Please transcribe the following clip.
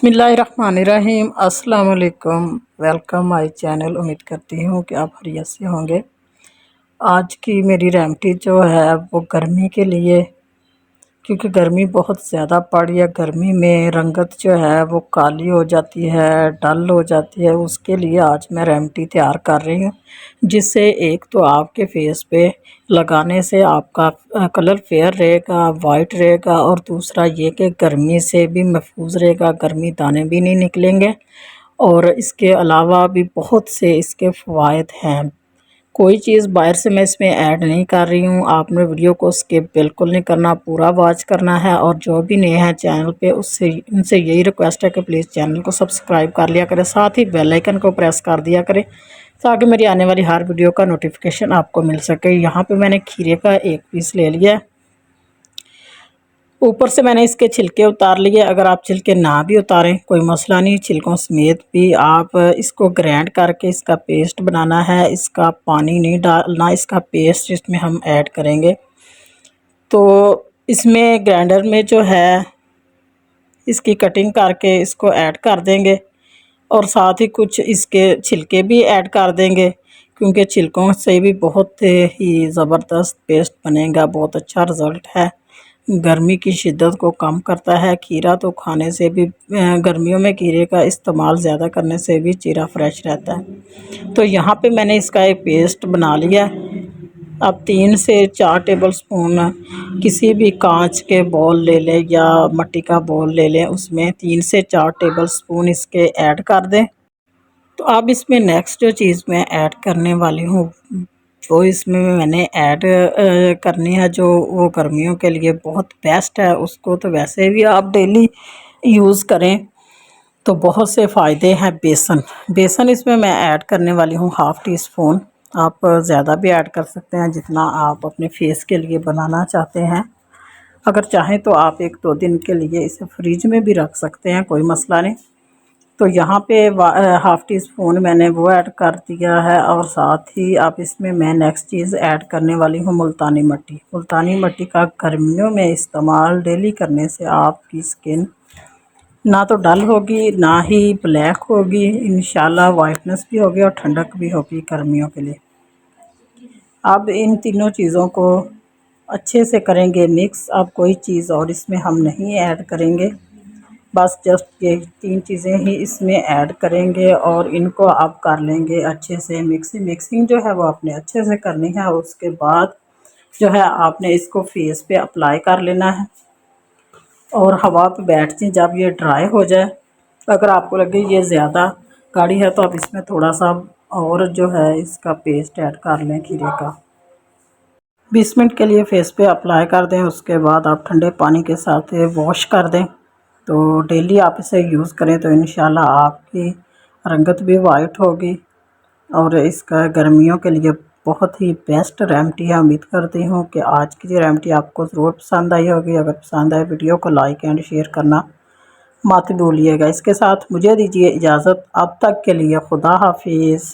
बिस्मिल्लाहिर्रहमानिर्रहीम अस्सलाम वालेकुम। Welcome my channel. उम्मीद करती हूँ कि आप खैरियत से होंगे। आज की मेरी रेमेडी जो है वो गर्मी के लिए, क्योंकि गर्मी बहुत ज़्यादा पड़ रही है। गर्मी में रंगत जो है वो काली हो जाती है, डल हो जाती है। उसके लिए आज मैं रेमेडी तैयार कर रही हूँ, जिससे एक तो आपके फेस पे लगाने से आपका कलर फेयर रहेगा, वाइट रहेगा, और दूसरा ये कि गर्मी से भी महफूज रहेगा, गर्मी दाने भी नहीं निकलेंगे। और इसके अलावा भी बहुत से इसके फ़वाइद हैं। कोई चीज़ बाहर से मैं इसमें ऐड नहीं कर रही हूँ। आपने वीडियो को स्किप बिल्कुल नहीं करना, पूरा वॉच करना है। और जो भी नए हैं चैनल पे उससे उनसे यही रिक्वेस्ट है कि प्लीज़ चैनल को सब्सक्राइब कर लिया करें, साथ ही बेल आइकन को प्रेस कर दिया करें ताकि मेरी आने वाली हर वीडियो का नोटिफिकेशन आपको मिल सके। यहाँ पे मैंने खीरे का एक पीस ले लिया है। ऊपर से मैंने इसके छिलके उतार लिए। अगर आप छिलके ना भी उतारें कोई मसला नहीं, छिलकों समेत भी आप इसको ग्राइंड करके इसका पेस्ट बनाना है। इसका पानी नहीं डालना, इसका पेस्ट इसमें हम ऐड करेंगे। तो इसमें ग्राइंडर में जो है इसकी कटिंग करके इसको ऐड कर देंगे, और साथ ही कुछ इसके छिलके भी ऐड कर देंगे, क्योंकि छिलकों से भी बहुत ही ज़बरदस्त पेस्ट बनेगा। बहुत अच्छा रिज़ल्ट है, गर्मी की शिद्दत को कम करता है। खीरा तो खाने से भी, गर्मियों में खीरे का इस्तेमाल ज़्यादा करने से भी चेहरा फ्रेश रहता है। तो यहाँ पे मैंने इसका एक पेस्ट बना लिया। अब 3 से 4 टेबलस्पून किसी भी कांच के बॉल ले लें या मिट्टी का बॉल ले लें, उसमें 3 से 4 टेबलस्पून इसके ऐड कर दें। तो अब इसमें नेक्स्ट जो चीज़ मैं ऐड करने वाली हूँ वो इसमें मैंने ऐड करनी है, जो वो गर्मियों के लिए बहुत बेस्ट है। उसको तो वैसे भी आप डेली यूज़ करें तो बहुत से फ़ायदे हैं। बेसन इसमें मैं ऐड करने वाली हूँ ½ टी स्पून। आप ज़्यादा भी ऐड कर सकते हैं जितना आप अपने फेस के लिए बनाना चाहते हैं। अगर चाहें तो आप 1-2 दिन के लिए इसे फ्रिज में भी रख सकते हैं, कोई मसला नहीं। तो यहाँ पे ½ टी स्पून मैंने वो ऐड कर दिया है। और साथ ही आप इसमें मैं नेक्स्ट चीज़ ऐड करने वाली हूँ मुल्तानी मिट्टी। मुल्तानी मिट्टी का गर्मियों में इस्तेमाल डेली करने से आपकी स्किन ना तो डल होगी, ना ही ब्लैक होगी, इंशाल्लाह वाइटनेस भी होगी और ठंडक भी होगी गर्मियों के लिए। अब इन तीनों चीज़ों को अच्छे से करेंगे मिक्स। अब कोई चीज़ और इसमें हम नहीं ऐड करेंगे, बस जस्ट ये 3 चीज़ें ही इसमें ऐड करेंगे और इनको आप कर लेंगे अच्छे से मिक्सिंग जो है वो आपने अच्छे से करनी है। उसके बाद जो है आपने इसको फेस पे अप्लाई कर लेना है और हवा पे बैठ जाए। जब ये ड्राई हो जाए, अगर आपको लगे ये ज़्यादा गाढ़ी है तो आप इसमें थोड़ा सा और जो है इसका पेस्ट ऐड कर लें खीरे का। 20 मिनट के लिए फेस पे अप्लाई कर दें। उसके बाद आप ठंडे पानी के साथ वॉश कर दें। तो डेली आप इसे यूज़ करें तो इंशाल्लाह आपकी रंगत भी वाइट होगी। और इसका गर्मियों के लिए बहुत ही बेस्ट रेमेडी है। उम्मीद करती हूँ कि आज की जो रेमेडी आपको ज़रूर पसंद आई होगी। अगर पसंद आए वीडियो को लाइक एंड शेयर करना मत भूलिएगा। इसके साथ मुझे दीजिए इजाज़त। अब तक के लिए खुदा हाफिज़।